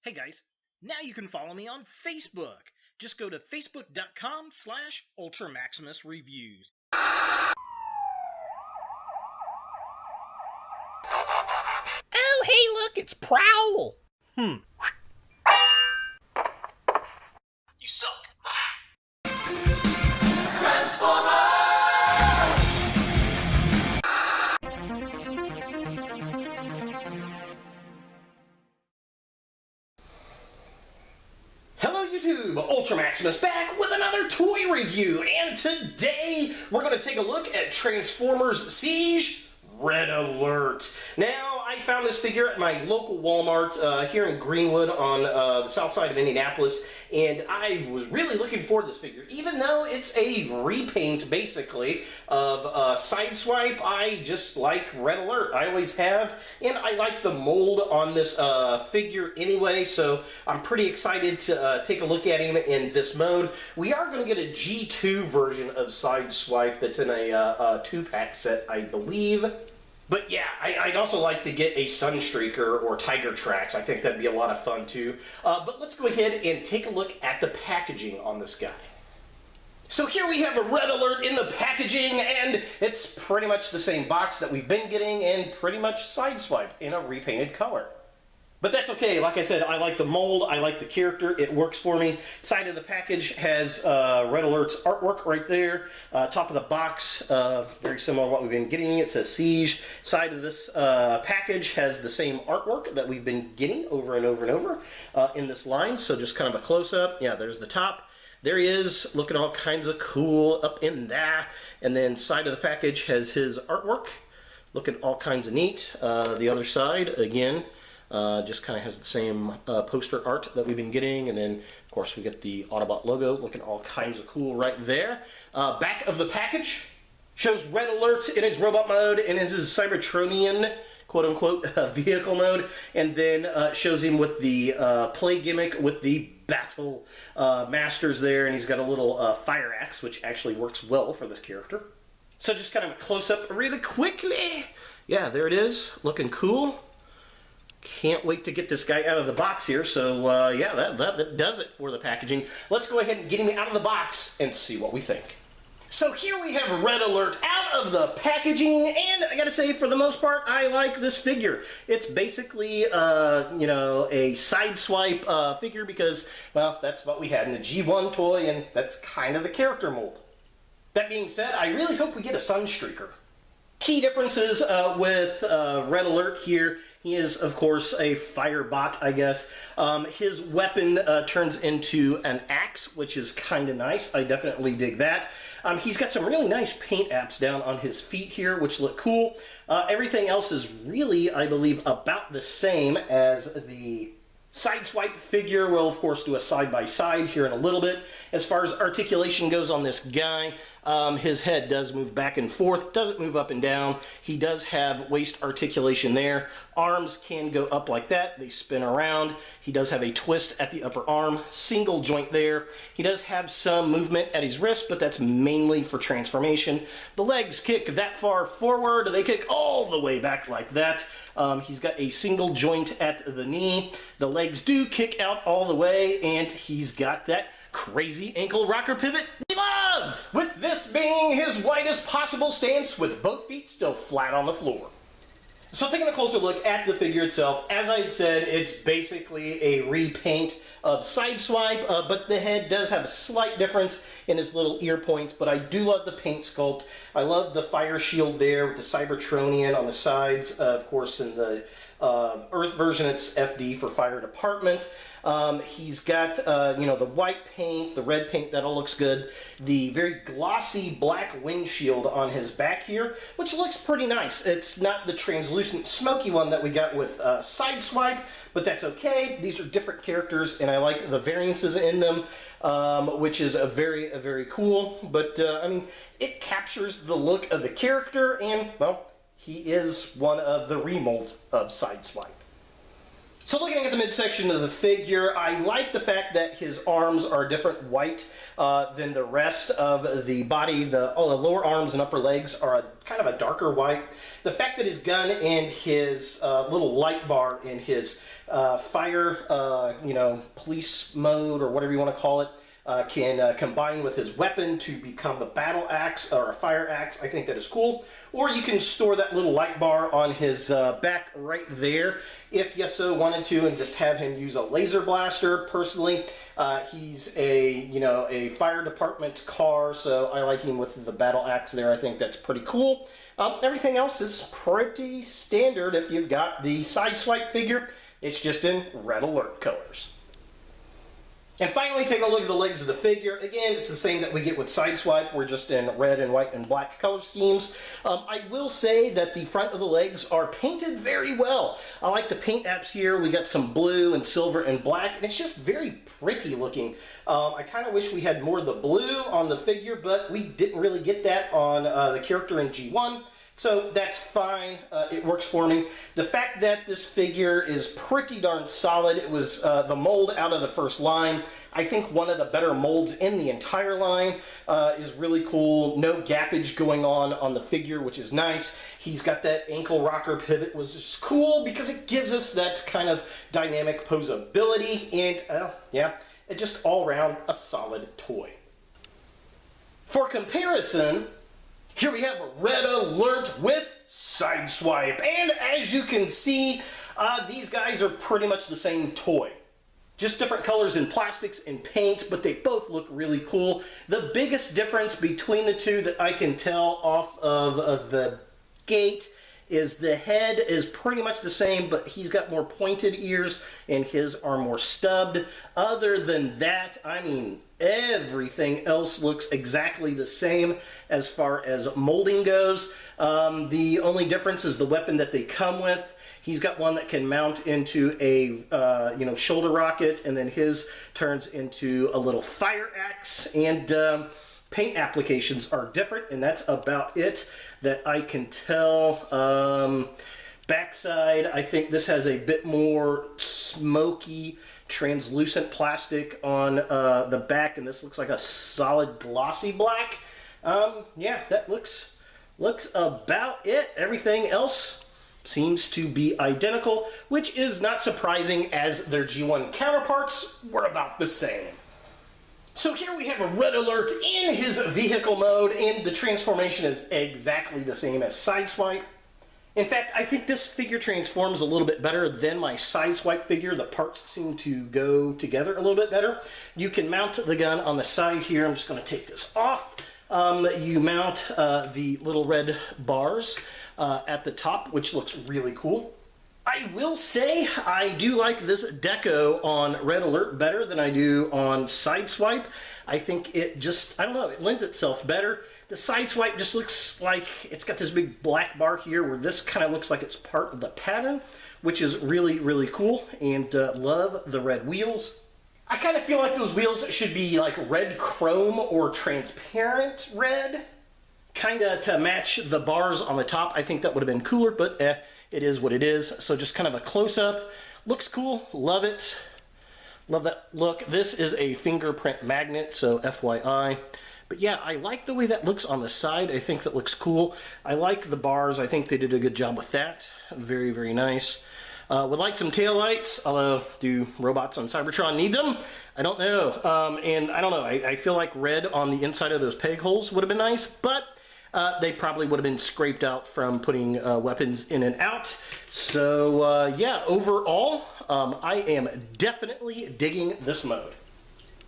Hey guys, now you can follow me on Facebook. Just go to facebook.com/UltraMaximusReviews. Oh, hey, look, it's Prowl. You suck. Hello YouTube, Ultra Maximus back with another toy review, and today we're going to take a look at Transformers Siege Red Alert. Now, I found this figure at my local Walmart here in Greenwood on the south side of Indianapolis, and I was really looking forward to this figure. Even though it's a repaint, basically, of Sideswipe, I just like Red Alert. I always have, and I like the mold on this figure anyway, so I'm pretty excited to take a look at him in this mode. We are going to get a G2 version of Sideswipe that's in a 2-pack set, I believe. But yeah, I'd also like to get a Sunstreaker or Tiger Tracks. I think that'd be a lot of fun too. But let's go ahead and take a look at the packaging on this guy. So here we have a Red Alert in the packaging, and it's pretty much the same box that we've been getting, and pretty much Sideswipe in a repainted color. But that's okay. Like I said, I like the mold, I like the character, it works for me. Side of the package has Red Alert's artwork right there. Top of the box, very similar to what we've been getting. It says Siege. Side of this package has the same artwork that we've been getting over and over and over in this line. So just kind of a close-up. Yeah, there's the top. There he is, looking all kinds of cool up in there. And then side of the package has his artwork, looking all kinds of neat. The other side, again, just kind of has the same poster art that we've been getting, and then of course we get the Autobot logo looking all kinds of cool right there. Back of the package shows Red Alert in his robot mode and in his Cybertronian quote-unquote vehicle mode, and then shows him with the play gimmick with the Battle Masters there, and he's got a little fire axe, which actually works well for this character. So just kind of a close-up really quickly. Yeah, there it is, looking cool. Can't wait to get this guy out of the box here, so yeah, that does it for the packaging. Let's go ahead and get him out of the box and see what we think. So here we have Red Alert out of the packaging, and I gotta say, for the most part, I like this figure. It's basically, you know, a Sideswipe figure because, well, that's what we had in the G1 toy, and that's kind of the character mold. That being said, I really hope we get a Sunstreaker. Key differences with Red Alert here. He is, of course, a firebot, I guess. His weapon turns into an axe, which is kind of nice. I definitely dig that. He's got some really nice paint apps down on his feet here, which look cool. Everything else is really, I believe, about the same as the Sideswipe figure. We'll, of course, do a side-by-side here in a little bit. As far as articulation goes on this guy, his head does move back and forth, doesn't move up and down. He does have waist articulation there. Arms can go up like that. They spin around. He does have a twist at the upper arm, single joint there. He does have some movement at his wrist, but that's mainly for transformation. The legs kick that far forward. They kick all the way back like that. He's got a single joint at the knee. The legs do kick out all the way, and he's got that crazy ankle rocker pivot we love! With this being his widest possible stance with both feet still flat on the floor. So taking a closer look at the figure itself, as I had said, it's basically a repaint of Sideswipe, but the head does have a slight difference in his little ear points, but I do love the paint sculpt. I love the fire shield there with the Cybertronian on the sides. Of course, in the Earth version, it's FD for Fire Department. He's got, you know, the white paint, the red paint, that all looks good. The very glossy black windshield on his back here, which looks pretty nice. It's not the translucent smoky one that we got with Sideswipe, but that's okay. These are different characters, and I like the variances in them, which is very cool. But, I mean, it captures the look of the character, and, well, he is one of the remolds of Sideswipe. So looking at the midsection of the figure, I like the fact that his arms are different white than the rest of the body. The lower arms and upper legs are kind of a darker white. The fact that his gun and his little light bar in his fire, police mode or whatever you want to call it, can combine with his weapon to become a battle axe or a fire axe. I think that is cool. Or you can store that little light bar on his back right there if you so wanted to, and just have him use a laser blaster. Personally, he's a fire department car, so I like him with the battle axe there. I think that's pretty cool. Everything else is pretty standard if you've got the Sideswipe figure. It's just in Red Alert colors. And finally, take a look at the legs of the figure. Again, it's the same that we get with Sideswipe. We're just in red and white and black color schemes. I will say that the front of the legs are painted very well. I like the paint apps here. We got some blue and silver and black, and it's just very pretty looking. I kind of wish we had more of the blue on the figure, but we didn't really get that on the character in G1. So that's fine, it works for me. The fact that this figure is pretty darn solid, it was the mold out of the first line. I think one of the better molds in the entire line is really cool. No gappage going on the figure, which is nice. He's got that ankle rocker pivot, which is cool because it gives us that kind of dynamic posability, and yeah, it's just all around a solid toy. For comparison, here we have a Red Alert with Sideswipe, and as you can see, these guys are pretty much the same toy. Just different colors in plastics and paints, but they both look really cool. The biggest difference between the two that I can tell off of the gate is the head is pretty much the same, but he's got more pointed ears and his are more stubbed. Other than that, I mean, everything else looks exactly the same as far as molding goes. The only difference is the weapon that they come with. He's got one that can mount into a shoulder rocket, and then his turns into a little fire axe, and paint applications are different, and that's about it that I can tell. Backside, I think this has a bit more smoky, translucent plastic on the back, and this looks like a solid glossy black. Yeah, that looks about it. Everything else seems to be identical, which is not surprising as their G1 counterparts were about the same. So here we have a Red Alert in his vehicle mode, and the transformation is exactly the same as Sideswipe. In fact, I think this figure transforms a little bit better than my Sideswipe figure. The parts seem to go together a little bit better. You can mount the gun on the side here. I'm just going to take this off. You mount the little red bars at the top, which looks really cool. I will say I do like this deco on Red Alert better than I do on Sideswipe. I think it just, I don't know, it lends itself better. The Sideswipe just looks like it's got this big black bar here, where this kind of looks like it's part of the pattern, which is really, really cool, and love the red wheels. I kind of feel like those wheels should be like red chrome or transparent red, kind of to match the bars on the top. I think that would have been cooler, but it is what it is. So just kind of a close-up. Looks cool. Love it. Love that look. This is a fingerprint magnet, so FYI. But yeah, I like the way that looks on the side. I think that looks cool. I like the bars. I think they did a good job with that. Very, very nice. Would like some taillights, although do robots on Cybertron need them? I don't know. And I don't know. I feel like red on the inside of those peg holes would have been nice, but they probably would have been scraped out from putting weapons in and out. So yeah, overall, I am definitely digging this mode.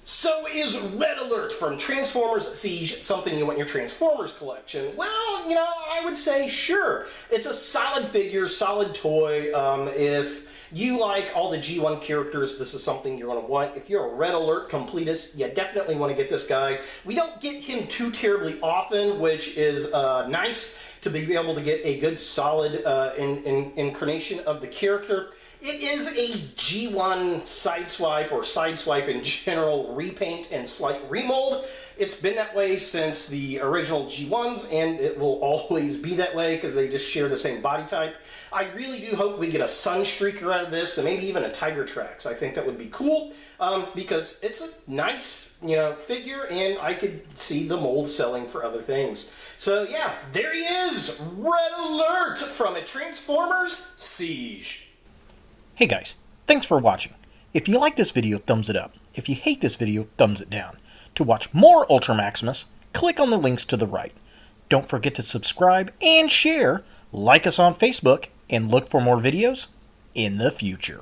So is Red Alert from Transformers Siege something you want in your Transformers collection? Well, you know, I would say sure. It's a solid figure, solid toy. If you like all the G1 characters, this is something you're going to want. If you're a Red Alert completist, you definitely want to get this guy. We don't get him too terribly often, which is nice to be able to get a good, solid incarnation of the character. It is a G1 Sideswipe, or Sideswipe in general, repaint and slight remold. It's been that way since the original G1s, and it will always be that way because they just share the same body type. I really do hope we get a Sunstreaker out of this, and maybe even a Tiger Tracks. I think that would be cool because it's a nice, figure, and I could see the mold selling for other things. So yeah, there he is, Red Alert from a Transformers Siege. Hey guys, thanks for watching. If you like this video, thumbs it up. If you hate this video, thumbs it down. To watch more Ultra Maximus, click on the links to the right. Don't forget to subscribe and share, like us on Facebook, and look for more videos in the future.